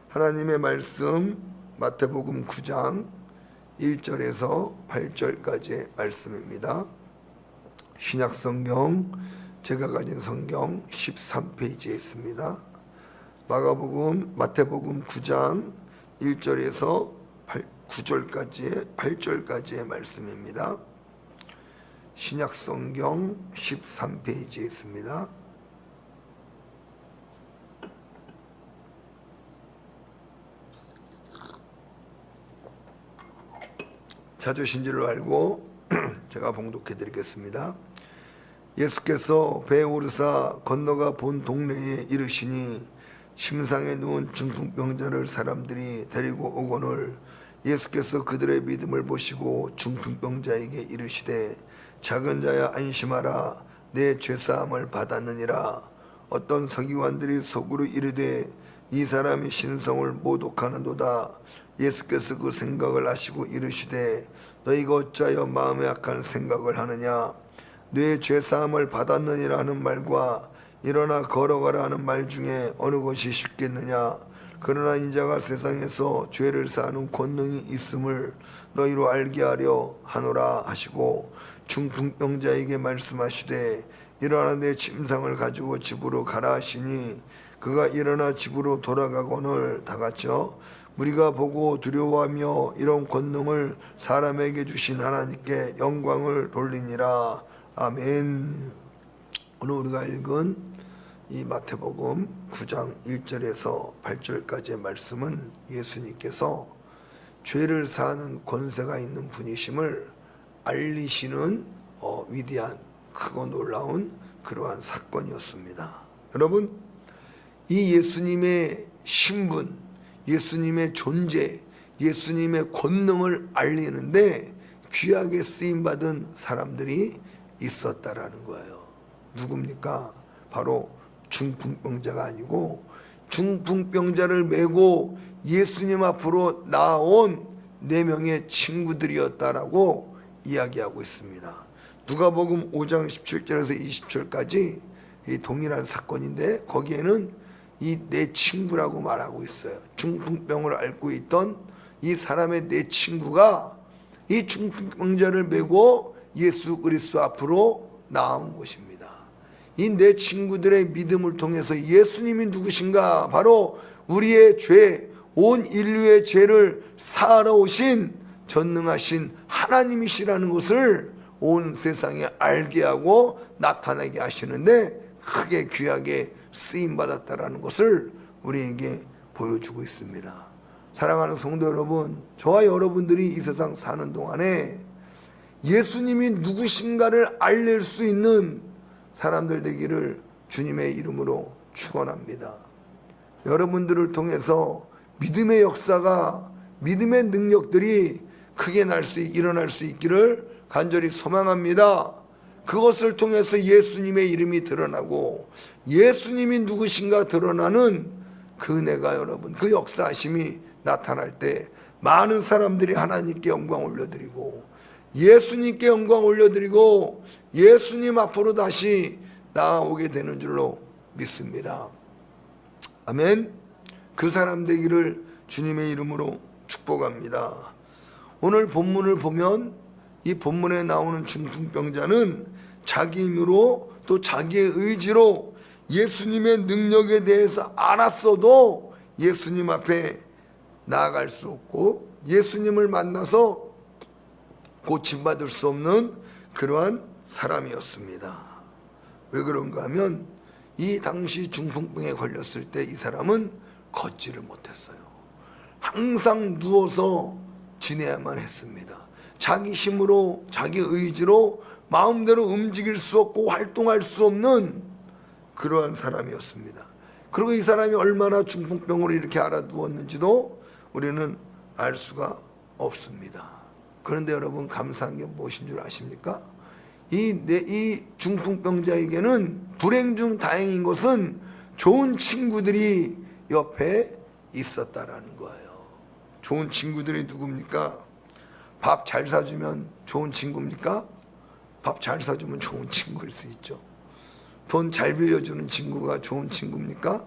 하나님의 말씀 마태복음 9장 1절에서 8절까지의 말씀입니다. 신약성경 제가 가진 성경 13페이지에 있습니다. 마태복음 9장 1절에서 8절까지의 말씀입니다. 신약성경 13페이지에 있습니다. 찾으신 줄을 알고 제가 봉독해 드리겠습니다. 예수께서 배에 오르사 건너가 본 동네에 이르시니 심상에 누운 중풍병자를 사람들이 데리고 오거늘 예수께서 그들의 믿음을 보시고 중풍병자에게 이르시되 작은 자야 안심하라 내 죄사함을 받았느니라. 어떤 서기관들이 속으로 이르되 이 사람이 신성을 모독하는도다. 예수께서 그 생각을 아시고 이르시되 너희가 어찌하여 마음에 악한 생각을 하느냐. 내 죄사함을 받았느니라 하는 말과 일어나 걸어가라 하는 말 중에 어느 것이 쉽겠느냐. 그러나 인자가 세상에서 죄를 사하는 권능이 있음을 너희로 알게 하려 하노라 하시고 중풍병자에게 말씀하시되 일어나 내 침상을 가지고 집으로 가라 하시니 그가 일어나 집으로 돌아가거늘 다같이요 우리가 보고 두려워하며 이런 권능을 사람에게 주신 하나님께 영광을 돌리니라. 아멘. 오늘 우리가 읽은 이 마태복음 9장 1절에서 8절까지의 말씀은 예수님께서 죄를 사하는 권세가 있는 분이심을 알리시는 위대한 크고 놀라운 그러한 사건이었습니다. 여러분, 이 예수님의 신분, 예수님의 존재, 예수님의 권능을 알리는데 귀하게 쓰임받은 사람들이 있었다라는 거예요. 누굽니까? 바로 중풍병자가 아니고 중풍병자를 메고 예수님 앞으로 나온 4명의 친구들이었다라고 이야기하고 있습니다. 누가복음 5장 17절에서 20절까지 이 동일한 사건인데 거기에는 이 4 친구라고 말하고 있어요. 중풍병을 앓고 있던 이 사람의 4 친구가 이 중풍병자를 메고 예수 그리스도 앞으로 나온 것입니다. 이 4 친구들의 믿음을 통해서 예수님이 누구신가? 바로 우리의 죄, 온 인류의 죄를 사하러 오신 전능하신 하나님이시라는 것을 온 세상에 알게 하고 나타나게 하시는데 크게 귀하게 쓰임받았다라는 것을 우리에게 보여주고 있습니다. 사랑하는 성도 여러분, 저와 여러분들이 이 세상 사는 동안에 예수님이 누구신가를 알릴 수 있는 사람들 되기를 주님의 이름으로 축원합니다. 여러분들을 통해서 믿음의 역사가, 믿음의 능력들이 크게 일어날 수 있기를 간절히 소망합니다. 그것을 통해서 예수님의 이름이 드러나고 예수님이 누구신가 드러나는 그 은혜가 여러분, 그 역사하심이 나타날 때 많은 사람들이 하나님께 영광 올려드리고 예수님께 영광 올려드리고 예수님 앞으로 다시 나아오게 되는 줄로 믿습니다. 아멘. 그 사람 되기를 주님의 이름으로 축복합니다. 오늘 본문을 보면 이 본문에 나오는 중풍병자는 자기 힘으로 또 자기의 의지로 예수님의 능력에 대해서 알았어도 예수님 앞에 나아갈 수 없고 예수님을 만나서 고침받을 수 없는 그러한 사람이었습니다. 왜 그런가 하면 이 당시 중풍병에 걸렸을 때 이 사람은 걷지를 못했어요. 항상 누워서 지내야만 했습니다. 자기 힘으로 자기 의지로 마음대로 움직일 수 없고 활동할 수 없는 그러한 사람이었습니다. 그리고 이 사람이 얼마나 중풍병으로 이렇게 알아두었는지도 우리는 알 수가 없습니다. 그런데 여러분, 감사한 게 무엇인 줄 아십니까? 이 중풍병자에게는 불행 중 다행인 것은 좋은 친구들이 옆에 있었다라는 거예요. 좋은 친구들이 누굽니까? 밥 잘 사주면 좋은 친구입니까? 밥 잘 사주면 좋은 친구일 수 있죠. 돈 잘 빌려주는 친구가 좋은 친구입니까?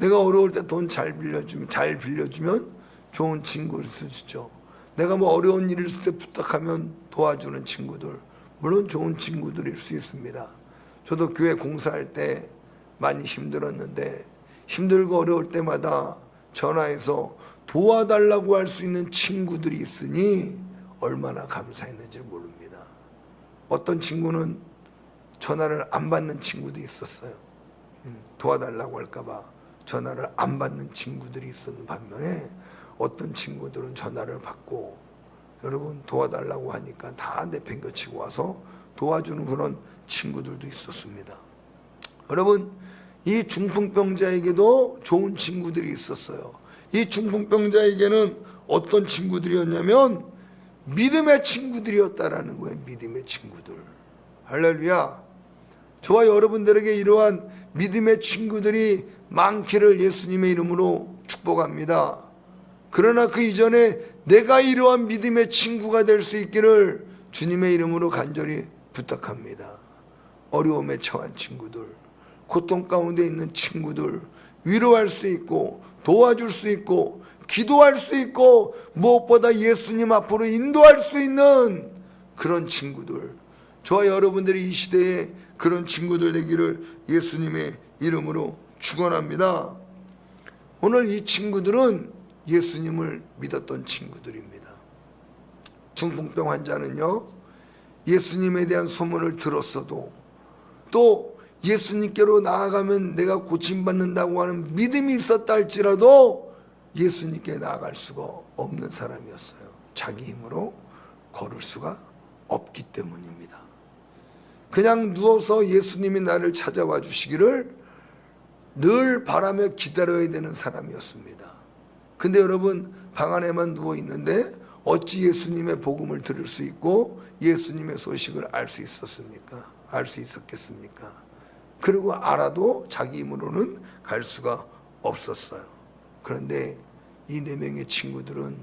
내가 어려울 때 돈 잘 빌려주면 좋은 친구일 수 있죠. 내가 뭐 어려운 일이 있을 때 부탁하면 도와주는 친구들, 물론 좋은 친구들일 수 있습니다. 저도 교회 공사할 때 많이 힘들었는데 힘들고 어려울 때마다 전화해서 도와달라고 할 수 있는 친구들이 있으니 얼마나 감사했는지 모릅니다. 어떤 친구는 전화를 안 받는 친구도 있었어요. 도와달라고 할까봐 전화를 안 받는 친구들이 있었는 반면에 어떤 친구들은 전화를 받고 여러분 도와달라고 하니까 다 내팽겨치고 와서 도와주는 그런 친구들도 있었습니다. 여러분, 이 중풍병자에게도 좋은 친구들이 있었어요. 이 중풍병자에게는 어떤 친구들이었냐면 믿음의 친구들이었다라는 거예요. 믿음의 친구들. 할렐루야. 저와 여러분들에게 이러한 믿음의 친구들이 많기를 예수님의 이름으로 축복합니다. 그러나 그 이전에 내가 이러한 믿음의 친구가 될 수 있기를 주님의 이름으로 간절히 부탁합니다. 어려움에 처한 친구들, 고통 가운데 있는 친구들, 위로할 수 있고 도와줄 수 있고 기도할 수 있고 무엇보다 예수님 앞으로 인도할 수 있는 그런 친구들, 저와 여러분들이 이 시대에 그런 친구들 되기를 예수님의 이름으로 축원합니다. 오늘 이 친구들은 예수님을 믿었던 친구들입니다. 중풍병 환자는요, 예수님에 대한 소문을 들었어도 또 예수님께로 나아가면 내가 고침받는다고 하는 믿음이 있었다 할지라도 예수님께 나아갈 수가 없는 사람이었어요. 자기 힘으로 걸을 수가 없기 때문입니다. 그냥 누워서 예수님이 나를 찾아와 주시기를 늘 바라며 기다려야 되는 사람이었습니다. 근데 여러분, 방 안에만 누워 있는데 어찌 예수님의 복음을 들을 수 있고 예수님의 소식을 알 수 있었습니까? 알 수 있었겠습니까? 그리고 알아도 자기 힘으로는 갈 수가 없었어요. 그런데 이 4명의 친구들은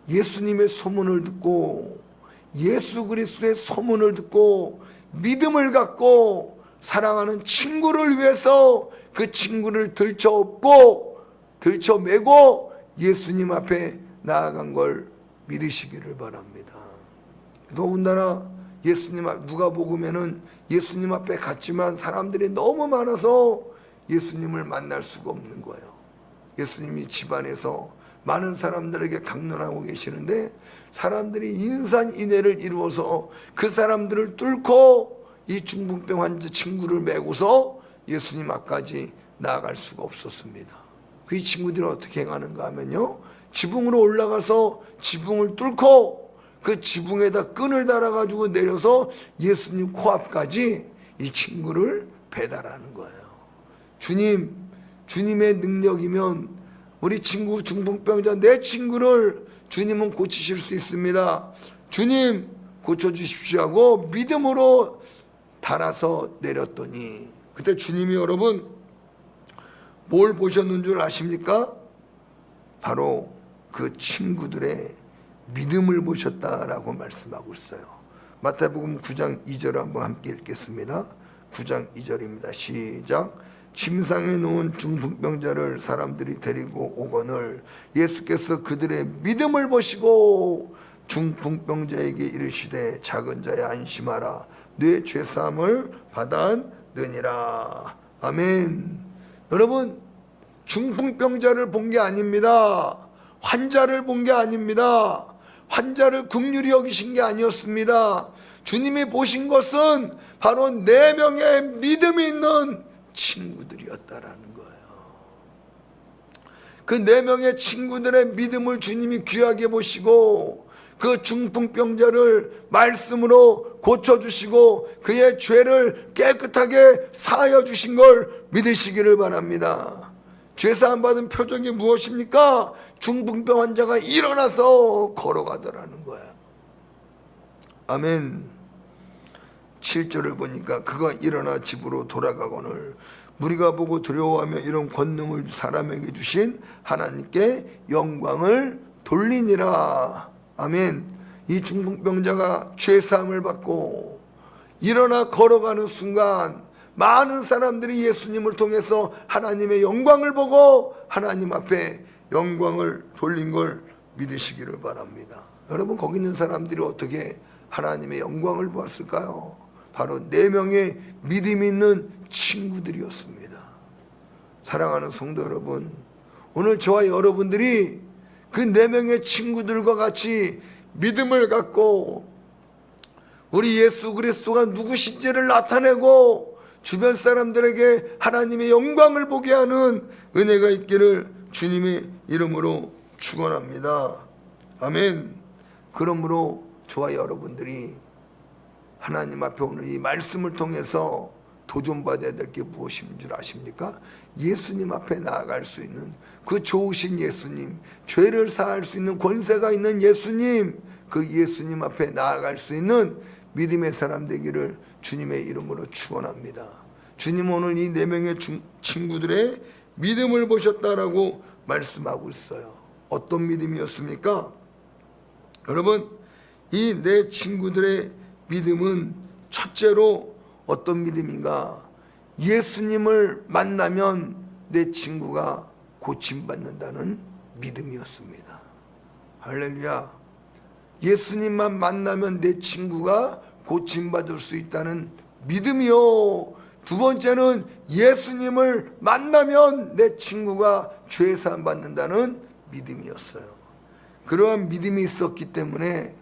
예수님의 소문을 듣고 예수 그리스도의 소문을 듣고 믿음을 갖고 사랑하는 친구를 위해서 그 친구를 들쳐업고 들쳐매고 예수님 앞에 나아간 걸 믿으시기를 바랍니다. 더군다나 예수님 앞 누가복음에는 예수님 앞에 갔지만 사람들이 너무 많아서 예수님을 만날 수가 없는 거예요. 예수님이 집안에서 많은 사람들에게 강론하고 계시는데 사람들이 인산인해를 이루어서 그 사람들을 뚫고 이 중풍병 환자 친구를 메고서 예수님 앞까지 나아갈 수가 없었습니다. 그 친구들이 어떻게 행하는가 하면요, 지붕으로 올라가서 지붕을 뚫고 그 지붕에다 끈을 달아가지고 내려서 예수님 코앞까지 이 친구를 배달하는 거예요. 주님의 능력이면 우리 친구 중풍병자 내 친구를 주님은 고치실 수 있습니다. 주님 고쳐주십시오 하고 믿음으로 달아서 내렸더니 그때 주님이 여러분 뭘 보셨는 줄 아십니까? 바로 그 친구들의 믿음을 보셨다라고 말씀하고 있어요. 마태복음 9장 2절을 한번 함께 읽겠습니다. 9장 2절입니다. 시작. 침상에 누운 중풍병자를 사람들이 데리고 오거늘 예수께서 그들의 믿음을 보시고 중풍병자에게 이르시되 작은 자야 안심하라 네 죄사함을 받았느니라. 아멘. 여러분, 중풍병자를 본 게 아닙니다. 환자를 본 게 아닙니다. 환자를 긍휼히 여기신 게 아니었습니다. 주님이 보신 것은 바로 4명의 믿음이 있는 친구들이었다라는 거예요. 그 4명의 친구들의 믿음을 주님이 귀하게 보시고 그 중풍병자를 말씀으로 고쳐주시고 그의 죄를 깨끗하게 사하여 주신 걸 믿으시기를 바랍니다. 죄사함 받은 표적이 무엇입니까? 중풍병 환자가 일어나서 걸어가더라는 거예요. 아멘. 7절을 보니까 그가 일어나 집으로 돌아가거늘 무리가 보고 두려워하며 이런 권능을 사람에게 주신 하나님께 영광을 돌리니라. 아멘. 이 중풍병자가 죄사함을 받고 일어나 걸어가는 순간 많은 사람들이 예수님을 통해서 하나님의 영광을 보고 하나님 앞에 영광을 돌린 걸 믿으시기를 바랍니다. 여러분, 거기 있는 사람들이 어떻게 하나님의 영광을 보았을까요? 바로 4명의 믿음 있는 친구들이었습니다. 사랑하는 성도 여러분, 오늘 저와 여러분들이 그 4명의 친구들과 같이 믿음을 갖고 우리 예수 그리스도가 누구신지를 나타내고 주변 사람들에게 하나님의 영광을 보게 하는 은혜가 있기를 주님의 이름으로 축원합니다. 아멘. 그러므로 저와 여러분들이 하나님 앞에 오늘 이 말씀을 통해서 도전받아야 될 게 무엇인 줄 아십니까? 예수님 앞에 나아갈 수 있는 그 좋으신 예수님, 죄를 사할 수 있는 권세가 있는 예수님, 그 예수님 앞에 나아갈 수 있는 믿음의 사람 되기를 주님의 이름으로 축원합니다. 주님은 오늘 이 4명의 친구들의 믿음을 보셨다라고 말씀하고 있어요. 어떤 믿음이었습니까? 여러분, 이 4 친구들의 믿음은 첫째로 어떤 믿음인가? 예수님을 만나면 내 친구가 고침받는다는 믿음이었습니다. 할렐루야. 예수님만 만나면 내 친구가 고침받을 수 있다는 믿음이요. 두 번째는 예수님을 만나면 내 친구가 죄 사함 받는다는 믿음이었어요. 그러한 믿음이 있었기 때문에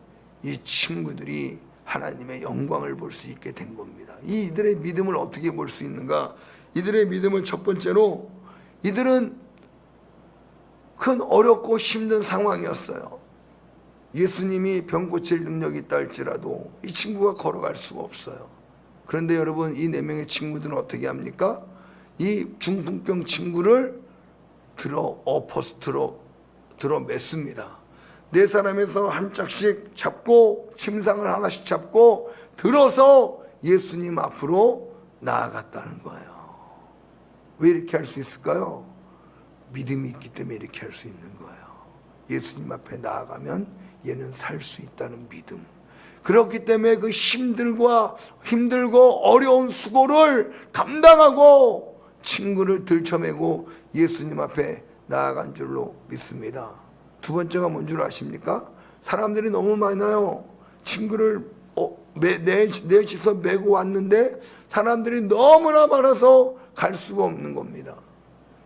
이 친구들이 하나님의 영광을 볼 수 있게 된 겁니다. 이들의 믿음을 어떻게 볼 수 있는가? 이들의 믿음을 첫 번째로, 이들은 큰 어렵고 힘든 상황이었어요. 예수님이 병 고칠 능력이 있다 할지라도 이 친구가 걸어갈 수가 없어요. 그런데 여러분, 이 4명의 친구들은 어떻게 합니까? 이 중풍병 친구를 들어 맸습니다. 4사람에서 한 짝씩 잡고, 침상을 하나씩 잡고 들어서 예수님 앞으로 나아갔다는 거예요. 왜 이렇게 할 수 있을까요? 믿음이 있기 때문에 이렇게 할 수 있는 거예요. 예수님 앞에 나아가면 얘는 살 수 있다는 믿음. 그렇기 때문에 그 힘들고 어려운 수고를 감당하고 친구를 들쳐매고 예수님 앞에 나아간 줄로 믿습니다. 두 번째가 뭔 줄 아십니까? 사람들이 너무 많아요. 친구를 넷이서 메고 왔는데 사람들이 너무나 많아서 갈 수가 없는 겁니다.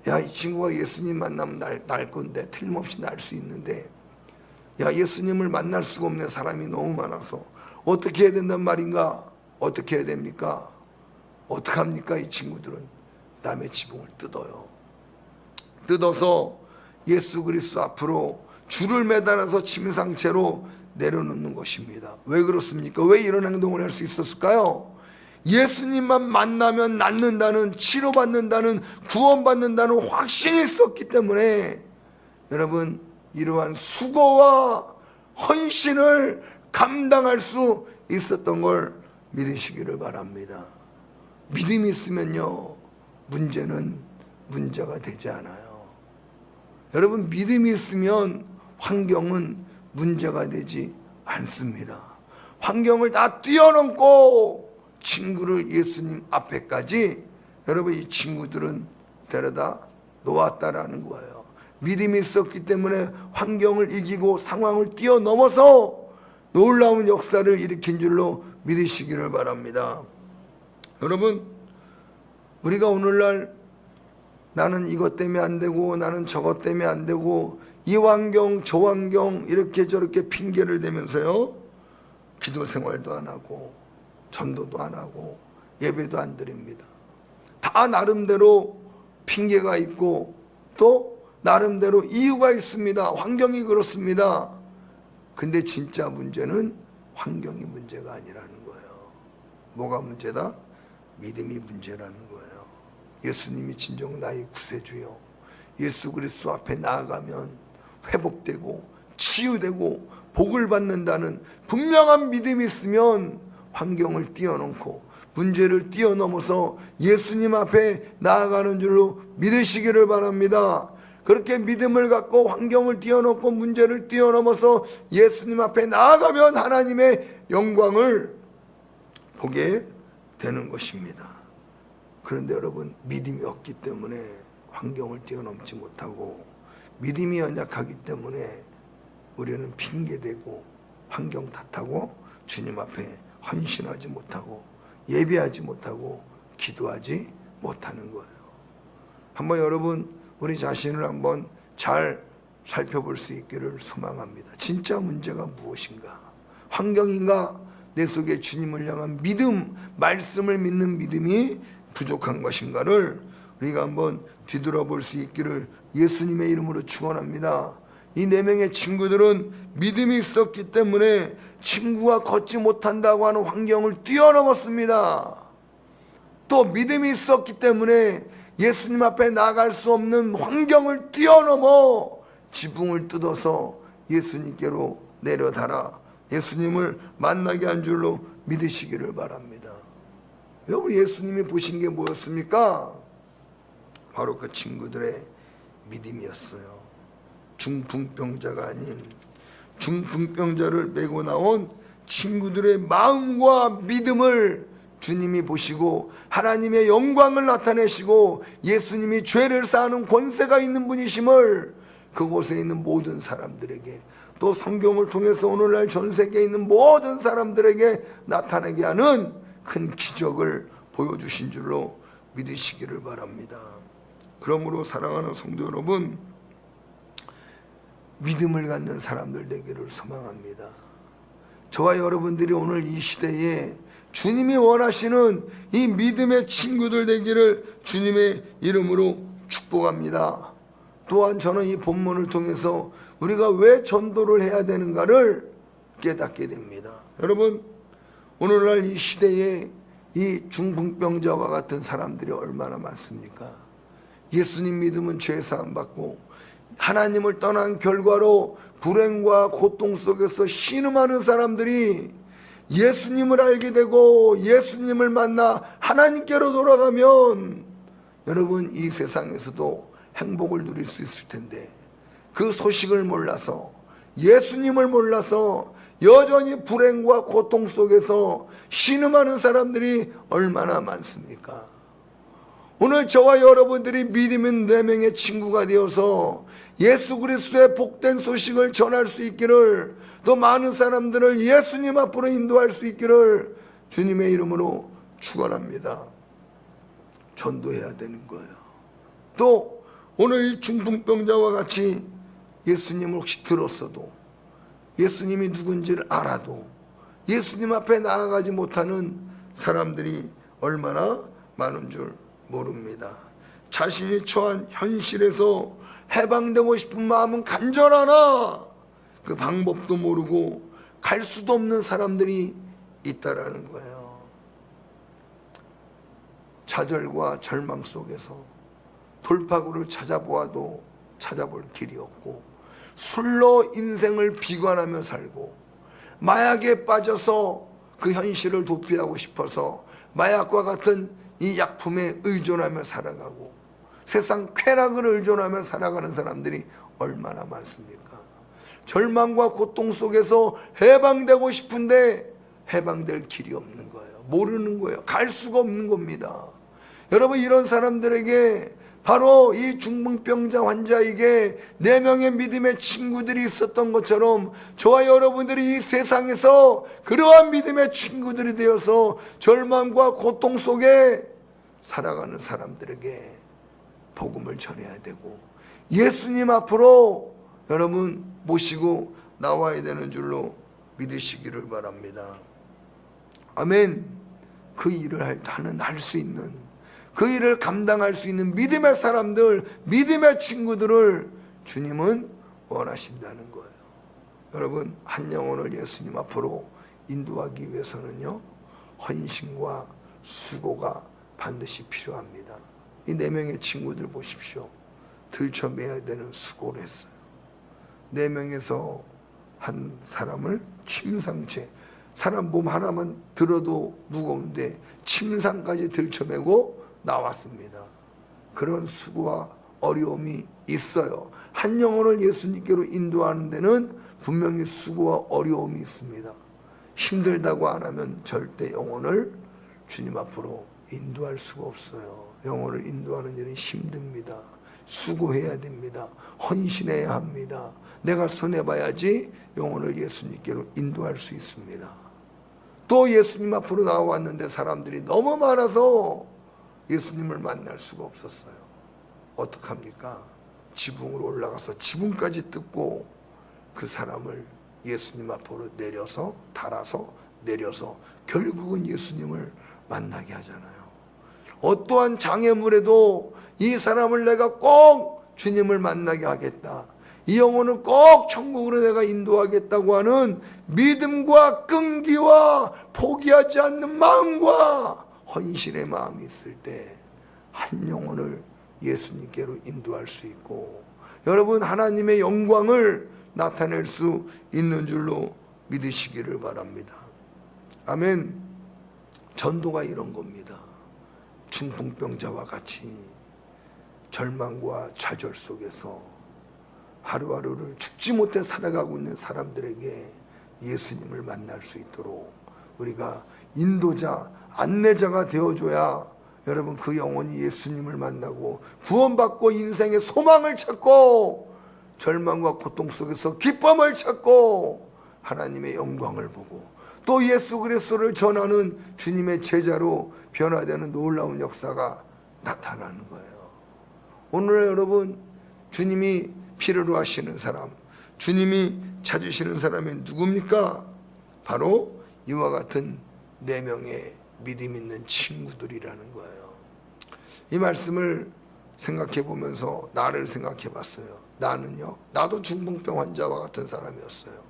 야, 이 친구가 예수님 만나면 날 건데, 틀림없이 날 수 있는데, 야, 예수님을 만날 수가 없는 사람이 너무 많아서 어떻게 해야 된단 말인가? 어떻게 해야 됩니까? 어떡합니까? 이 친구들은 남의 지붕을 뜯어서 예수 그리스도 앞으로 줄을 매달아서 침상채로 내려놓는 것입니다. 왜 그렇습니까? 왜 이런 행동을 할 수 있었을까요? 예수님만 만나면 낫는다는, 치료받는다는, 구원받는다는 확신이 있었기 때문에 여러분, 이러한 수고와 헌신을 감당할 수 있었던 걸 믿으시기를 바랍니다. 믿음이 있으면요, 문제는 문제가 되지 않아요. 여러분, 믿음이 있으면 환경은 문제가 되지 않습니다. 환경을 다 뛰어넘고 친구를 예수님 앞에까지 여러분, 이 친구들은 데려다 놓았다라는 거예요. 믿음이 있었기 때문에 환경을 이기고 상황을 뛰어넘어서 놀라운 역사를 일으킨 줄로 믿으시기를 바랍니다. 여러분, 우리가 오늘날 나는 이것 때문에 안 되고 나는 저것 때문에 안 되고 이 환경 저 환경 이렇게 저렇게 핑계를 대면서요, 기도 생활도 안 하고 전도도 안 하고 예배도 안 드립니다. 다 나름대로 핑계가 있고 또 나름대로 이유가 있습니다. 환경이 그렇습니다. 근데 진짜 문제는 환경이 문제가 아니라는 거예요. 뭐가 문제다? 믿음이 문제라는 거예요. 예수님이 진정 나의 구세주요, 예수 그리스도 앞에 나아가면 회복되고 치유되고 복을 받는다는 분명한 믿음이 있으면 환경을 뛰어넘고 문제를 뛰어넘어서 예수님 앞에 나아가는 줄로 믿으시기를 바랍니다. 그렇게 믿음을 갖고 환경을 뛰어넘고 문제를 뛰어넘어서 예수님 앞에 나아가면 하나님의 영광을 보게 되는 것입니다. 그런데 여러분, 믿음이 없기 때문에 환경을 뛰어넘지 못하고, 믿음이 연약하기 때문에 우리는 핑계대고 환경 탓하고 주님 앞에 헌신하지 못하고 예배하지 못하고 기도하지 못하는 거예요. 한번 여러분, 우리 자신을 한번 잘 살펴볼 수 있기를 소망합니다. 진짜 문제가 무엇인가? 환경인가? 내 속에 주님을 향한 믿음, 말씀을 믿는 믿음이 부족한 것인가를 우리가 한번 뒤돌아볼 수 있기를 예수님의 이름으로 축원합니다. 이 4명의 친구들은 믿음이 있었기 때문에 친구가 걷지 못한다고 하는 환경을 뛰어넘었습니다. 또 믿음이 있었기 때문에 예수님 앞에 나갈 수 없는 환경을 뛰어넘어 지붕을 뜯어서 예수님께로 내려달아 예수님을 만나게 한 줄로 믿으시기를 바랍니다. 여러분, 예수님이 보신 게 뭐였습니까? 바로 그 친구들의 믿음이었어요. 중풍병자가 아닌 중풍병자를 메고 나온 친구들의 마음과 믿음을 주님이 보시고 하나님의 영광을 나타내시고 예수님이 죄를 사하는 권세가 있는 분이심을 그곳에 있는 모든 사람들에게, 또 성경을 통해서 오늘날 전 세계에 있는 모든 사람들에게 나타나게 하는 큰 기적을 보여주신 줄로 믿으시기를 바랍니다. 그러므로 사랑하는 성도 여러분, 믿음을 갖는 사람들 되기를 소망합니다. 저와 여러분들이 오늘 이 시대에 주님이 원하시는 이 믿음의 친구들 되기를 주님의 이름으로 축복합니다. 또한 저는 이 본문을 통해서 우리가 왜 전도를 해야 되는가를 깨닫게 됩니다. 여러분, 오늘날 이 시대에 이 중풍병자와 같은 사람들이 얼마나 많습니까? 예수님 믿으면 죄 사함 받고 하나님을 떠난 결과로 불행과 고통 속에서 신음하는 사람들이 예수님을 알게 되고 예수님을 만나 하나님께로 돌아가면 여러분, 이 세상에서도 행복을 누릴 수 있을 텐데 그 소식을 몰라서, 예수님을 몰라서 여전히 불행과 고통 속에서 신음하는 사람들이 얼마나 많습니까? 오늘 저와 여러분들이 믿음의 4명의 친구가 되어서 예수 그리스도의 복된 소식을 전할 수 있기를, 또 많은 사람들을 예수님 앞으로 인도할 수 있기를 주님의 이름으로 축원합니다. 전도해야 되는 거예요. 또 오늘 이 중풍병자와 같이 예수님을 혹시 들었어도, 예수님이 누군지를 알아도 예수님 앞에 나아가지 못하는 사람들이 얼마나 많은 줄 모릅니다. 자신이 처한 현실에서 해방되고 싶은 마음은 간절하나 그 방법도 모르고 갈 수도 없는 사람들이 있다라는 거예요. 좌절과 절망 속에서 돌파구를 찾아보아도 찾아볼 길이 없고, 술로 인생을 비관하며 살고, 마약에 빠져서 그 현실을 도피하고 싶어서 마약과 같은 이 약품에 의존하며 살아가고, 세상 쾌락을 의존하며 살아가는 사람들이 얼마나 많습니까? 절망과 고통 속에서 해방되고 싶은데 해방될 길이 없는 거예요. 모르는 거예요. 갈 수가 없는 겁니다. 여러분, 이런 사람들에게 바로 이 중풍병자 환자에게 4명의 믿음의 친구들이 있었던 것처럼 저와 여러분들이 이 세상에서 그러한 믿음의 친구들이 되어서 절망과 고통 속에 살아가는 사람들에게 복음을 전해야 되고 예수님 앞으로 여러분 모시고 나와야 되는 줄로 믿으시기를 바랍니다. 아멘. 그 일을 할 수 있는, 그 일을 감당할 수 있는 믿음의 사람들, 믿음의 친구들을 주님은 원하신다는 거예요. 여러분, 한 영혼을 예수님 앞으로 인도하기 위해서는요, 헌신과 수고가 반드시 필요합니다. 이 4명의 친구들 보십시오. 들쳐매야 되는 수고를 했어요. 4명에서 한 사람을 침상채, 사람 몸 하나만 들어도 무거운데 침상까지 들쳐매고 나왔습니다. 그런 수고와 어려움이 있어요. 한 영혼을 예수님께로 인도하는 데는 분명히 수고와 어려움이 있습니다. 힘들다고 안 하면 절대 영혼을 주님 앞으로 인도할 수가 없어요. 영혼을 인도하는 일은 힘듭니다. 수고해야 됩니다. 헌신해야 합니다. 내가 손해봐야지 영혼을 예수님께로 인도할 수 있습니다. 또 예수님 앞으로 나왔는데 사람들이 너무 많아서 예수님을 만날 수가 없었어요. 어떡합니까? 지붕으로 올라가서 지붕까지 뜯고 그 사람을 예수님 앞으로 내려서 달아서 내려서 결국은 예수님을 만나게 하잖아요. 어떠한 장애물에도 이 사람을 내가 꼭 주님을 만나게 하겠다, 이 영혼을 꼭 천국으로 내가 인도하겠다고 하는 믿음과 끈기와 포기하지 않는 마음과 헌신의 마음이 있을 때 한 영혼을 예수님께로 인도할 수 있고, 여러분 하나님의 영광을 나타낼 수 있는 줄로 믿으시기를 바랍니다. 아멘. 전도가 이런 겁니다. 중풍병자와 같이 절망과 좌절 속에서 하루하루를 죽지 못해 살아가고 있는 사람들에게 예수님을 만날 수 있도록 우리가 인도자, 안내자가 되어줘야 여러분 그 영혼이 예수님을 만나고 구원받고 인생의 소망을 찾고 절망과 고통 속에서 기쁨을 찾고 하나님의 영광을 보고 또 예수 그리스도를 전하는 주님의 제자로 변화되는 놀라운 역사가 나타나는 거예요. 오늘 여러분 주님이 필요로 하시는 사람, 주님이 찾으시는 사람이 누굽니까? 바로 이와 같은 4명의 믿음 있는 친구들이라는 거예요. 이 말씀을 생각해 보면서 나를 생각해 봤어요. 나는요, 나도 중풍병 환자와 같은 사람이었어요.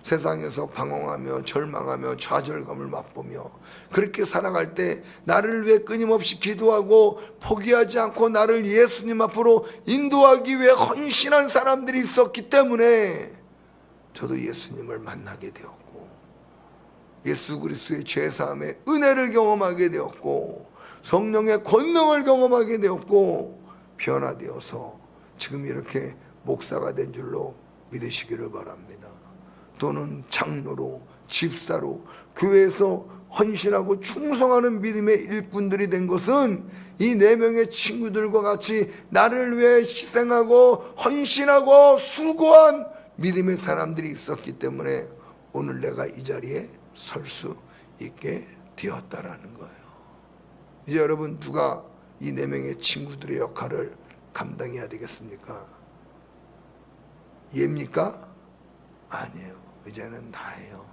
세상에서 방황하며 절망하며 좌절감을 맛보며 그렇게 살아갈 때 나를 위해 끊임없이 기도하고 포기하지 않고 나를 예수님 앞으로 인도하기 위해 헌신한 사람들이 있었기 때문에 저도 예수님을 만나게 되었고 예수 그리스도의 죄사함의 은혜를 경험하게 되었고 성령의 권능을 경험하게 되었고 변화되어서 지금 이렇게 목사가 된 줄로 믿으시기를 바랍니다. 또는 장로로, 집사로, 교회에서 헌신하고 충성하는 믿음의 일꾼들이 된 것은 이 4명의 친구들과 같이 나를 위해 희생하고 헌신하고 수고한 믿음의 사람들이 있었기 때문에 오늘 내가 이 자리에 설 수 있게 되었다라는 거예요. 이제 여러분 누가 이 4명의 친구들의 역할을 감당해야 되겠습니까? 얘입니까? 아니에요. 이제는 나예요.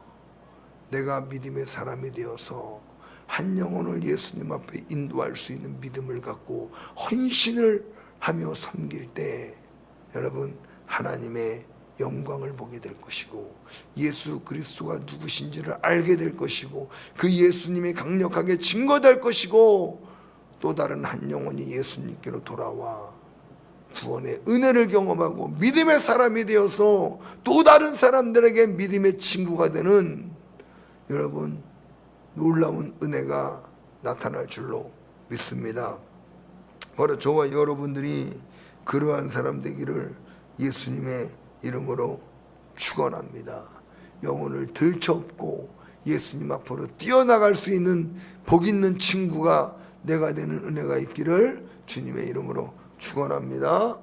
내가 믿음의 사람이 되어서 한 영혼을 예수님 앞에 인도할 수 있는 믿음을 갖고 헌신을 하며 섬길 때 여러분 하나님의 영광을 보게 될 것이고 예수 그리스도가 누구신지를 알게 될 것이고 그 예수님이 강력하게 증거될 것이고 또 다른 한 영혼이 예수님께로 돌아와 구원의 은혜를 경험하고 믿음의 사람이 되어서 또 다른 사람들에게 믿음의 친구가 되는 여러분 놀라운 은혜가 나타날 줄로 믿습니다. 바로 저와 여러분들이 그러한 사람 되기를 예수님의 이름으로 축원합니다. 영혼을 들쳐업고 예수님 앞으로 뛰어나갈 수 있는 복 있는 친구가 내가 되는 은혜가 있기를 주님의 이름으로 축원합니다.